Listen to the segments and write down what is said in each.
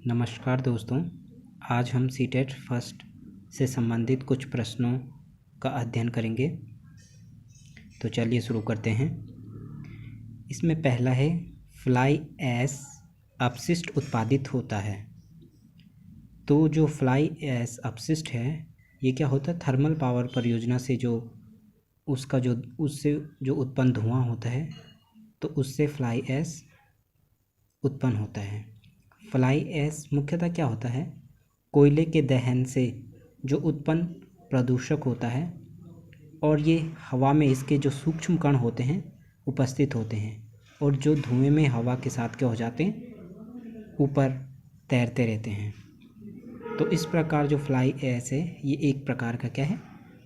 नमस्कार दोस्तों, आज हम सीटेट फर्स्ट से संबंधित कुछ प्रश्नों का अध्ययन करेंगे। तो चलिए शुरू करते हैं। इसमें पहला है, फ्लाई ऐश अपशिष्ट उत्पादित होता है। तो जो फ्लाई ऐश अपशिष्ट है ये क्या होता है, थर्मल पावर परियोजना से उससे जो उत्पन्न धुआं होता है तो उससे फ्लाई ऐश उत्पन्न होता है। फ्लाई ऐश मुख्यतः क्या होता है, कोयले के दहन से जो उत्पन्न प्रदूषक होता है और ये हवा में इसके जो सूक्ष्म कण होते हैं उपस्थित होते हैं और जो धुएं में हवा के साथ क्या हो जाते हैं, ऊपर तैरते रहते हैं। तो इस प्रकार जो फ्लाई ऐश है ये एक प्रकार का क्या है,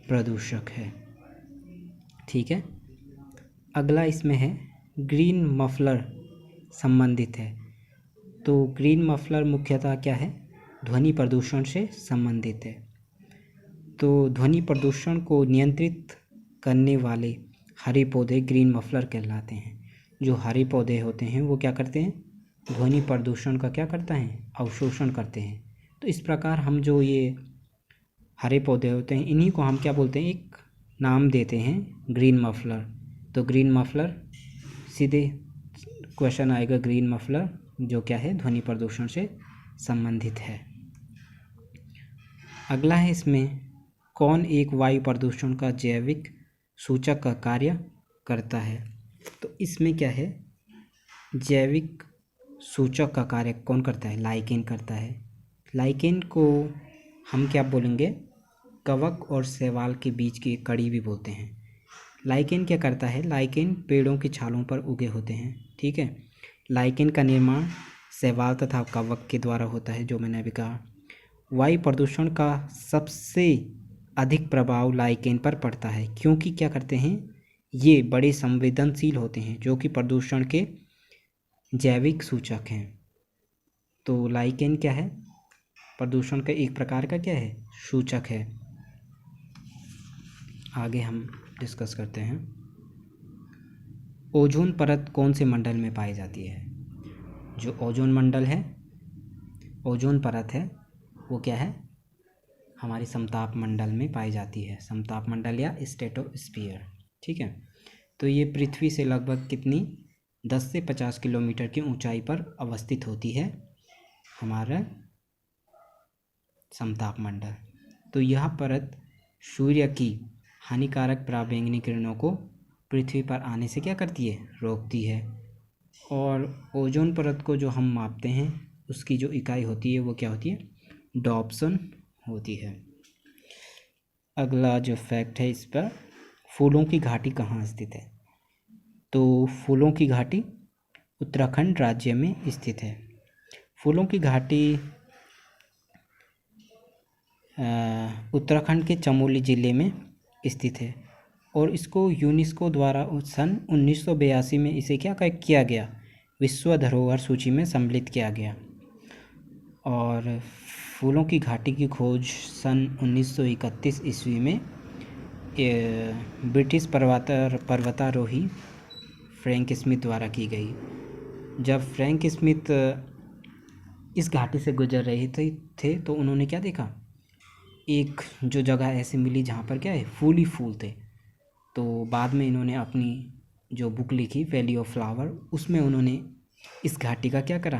प्रदूषक है। ठीक है। अगला इसमें है, ग्रीन मफलर संबंधित है। तो ग्रीन मफलर मुख्यतः क्या है, ध्वनि प्रदूषण से संबंधित है। तो ध्वनि प्रदूषण को नियंत्रित करने वाले हरे पौधे ग्रीन मफलर कहलाते हैं। जो हरे पौधे होते हैं वो क्या करते हैं, ध्वनि प्रदूषण का क्या करता है, अवशोषण करते हैं। तो इस प्रकार हम जो ये हरे पौधे होते हैं इन्हीं को हम क्या बोलते हैं, एक नाम देते हैं ग्रीन मफलर। तो ग्रीन मफलर सीधे क्वेश्चन आएगा, ग्रीन मफलर जो क्या है, ध्वनि प्रदूषण से संबंधित है। अगला है इसमें, कौन एक वायु प्रदूषण का जैविक सूचक का कार्य करता है। तो इसमें क्या है, जैविक सूचक का कार्य कौन करता है, लाइकेन करता है। लाइकेन को हम क्या बोलेंगे, कवक और शैवाल के बीच की कड़ी भी बोलते हैं। लाइकेन क्या करता है, लाइकेन पेड़ों की छालों पर उगे होते हैं। ठीक है। लाइकेन का निर्माण शैवाल तथा कवक के द्वारा होता है, जो मैंने अभी कहा। वायु प्रदूषण का सबसे अधिक प्रभाव लाइकेन पर पड़ता है, क्योंकि क्या करते हैं, ये बड़े संवेदनशील होते हैं जो कि प्रदूषण के जैविक सूचक हैं। तो लाइकेन क्या है, प्रदूषण का एक प्रकार का क्या है, सूचक है। आगे हम डिस्कस करते हैं, ओजोन परत कौन से मंडल में पाई जाती है। जो ओजोन मंडल है, ओजोन परत है, वो क्या है, हमारी समताप मंडल में पाई जाती है। समताप मंडल या स्ट्रेटोस्फीयर। ठीक है। तो ये पृथ्वी से लगभग कितनी, 10 से 50 किलोमीटर की ऊंचाई पर अवस्थित होती है हमारा समताप मंडल। तो यह परत सूर्य की हानिकारक पराबैंगनी किरणों को पृथ्वी पर आने से क्या करती है, रोकती है। और ओजोन परत को जो हम मापते हैं उसकी जो इकाई होती है वो क्या होती है, डॉप्सन होती है। अगला जो फैक्ट है इस पर, फूलों की घाटी कहाँ स्थित है। तो फूलों की घाटी उत्तराखंड राज्य में स्थित है। फूलों की घाटी उत्तराखंड के चमोली ज़िले में स्थित है और इसको यूनेस्को द्वारा सन 1982 में इसे क्या किया गया, विश्व धरोहर सूची में सम्मिलित किया गया। और फूलों की घाटी की खोज सन 1931 ईस्वी में ब्रिटिश पर्वतारोही फ्रैंक स्मिथ द्वारा की गई। जब फ्रैंक स्मिथ इस घाटी से गुजर रहे थे तो उन्होंने क्या देखा, एक जो जगह ऐसे मिली जहाँ पर क्या है, फूल ही फूल थे। तो बाद में इन्होंने अपनी जो बुक लिखी, वैली ऑफ फ्लावर, उसमें उन्होंने इस घाटी का क्या करा,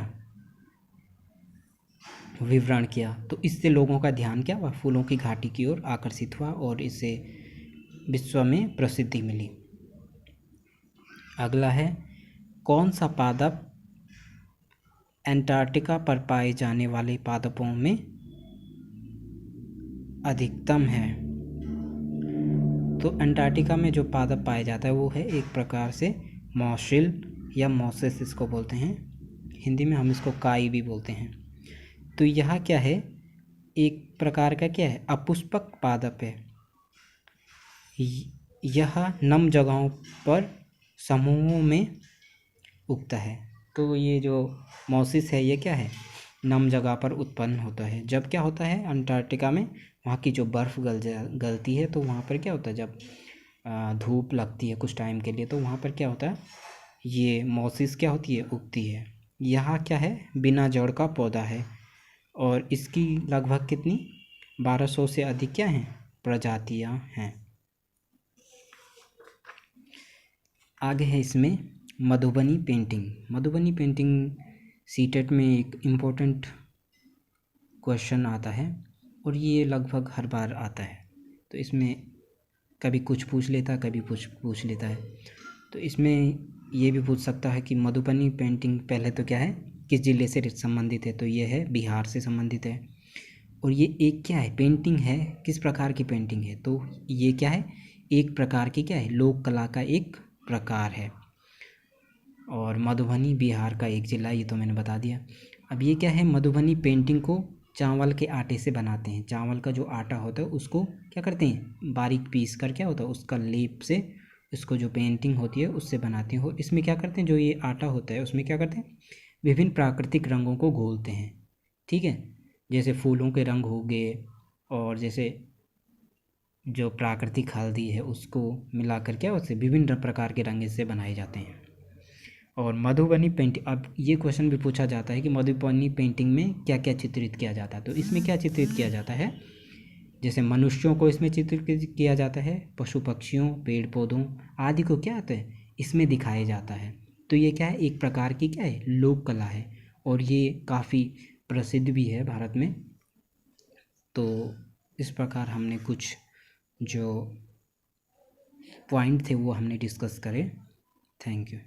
विवरण किया। तो इससे लोगों का ध्यान क्या हुआ, फूलों की घाटी की ओर आकर्षित हुआ और इसे विश्व में प्रसिद्धि मिली। अगला है, कौन सा पादप अंटार्कटिका पर पाए जाने वाले पादपों में अधिकतम है। तो अंटार्कटिका में जो पादप पाया जाता है वो है एक प्रकार से मॉसिल या मॉसेस इसको बोलते हैं, हिंदी में हम इसको काई भी बोलते हैं। तो यह क्या है, एक प्रकार का क्या है, अपुष्पक पादप है। यह नम जगहों पर समूहों में उगता है। तो ये जो मॉसिस है ये क्या है, नम जगह पर उत्पन्न होता है। जब क्या होता है, अंटार्कटिका में वहाँ की जो बर्फ़ गलती है तो वहाँ पर क्या होता है, जब धूप लगती है कुछ टाइम के लिए तो वहाँ पर क्या होता है, ये मॉसिस क्या होती है, उगती है। यहाँ क्या है, बिना जड़ का पौधा है। और इसकी लगभग कितनी 1200 से अधिक क्या हैं प्रजातियां हैं। आगे है इसमें Madhubani painting. Madhubani painting CTET में एक इम्पोर्टेंट क्वेश्चन आता है और ये लगभग हर बार आता है। तो इसमें कभी कुछ पूछ लेता है, कभी कुछ पूछ लेता है। तो इसमें ये भी पूछ सकता है कि मधुबनी पेंटिंग पहले तो क्या है, किस ज़िले से संबंधित है। तो ये है बिहार से संबंधित है। और ये एक क्या है, पेंटिंग है, किस प्रकार की पेंटिंग है। तो ये क्या है, एक प्रकार की क्या है, लोक कला का एक प्रकार है। और मधुबनी बिहार का एक ज़िला, ये तो मैंने बता दिया। अब ये क्या है, मधुबनी पेंटिंग को चावल के आटे से बनाते हैं। चावल का जो आटा होता है उसको क्या करते हैं, बारीक पीस कर क्या होता है उसका लेप से इसको जो पेंटिंग होती है उससे बनाते हैं। और इसमें क्या करते हैं, जो ये आटा होता है उसमें क्या करते हैं, विभिन्न प्राकृतिक रंगों को घोलते हैं। ठीक है, जैसे फूलों के रंग हो गए, और जैसे जो प्राकृतिक हल्दी है उसको मिलाकर क्या उससे विभिन्न प्रकार के रंग इससे बनाए जाते हैं। और मधुबनी पेंटिंग, अब ये क्वेश्चन भी पूछा जाता है कि मधुबनी पेंटिंग में क्या क्या चित्रित किया जाता है। तो इसमें क्या चित्रित किया जाता है, जैसे मनुष्यों को इसमें चित्रित किया जाता है, पशु पक्षियों पेड़ पौधों आदि को क्या आता है इसमें दिखाया जाता है। तो ये क्या है, एक प्रकार की क्या है, लोक कला है। और ये काफ़ी प्रसिद्ध भी है भारत में। तो इस प्रकार हमने कुछ जो पॉइंट थे वो हमने डिस्कस करे। Thank you.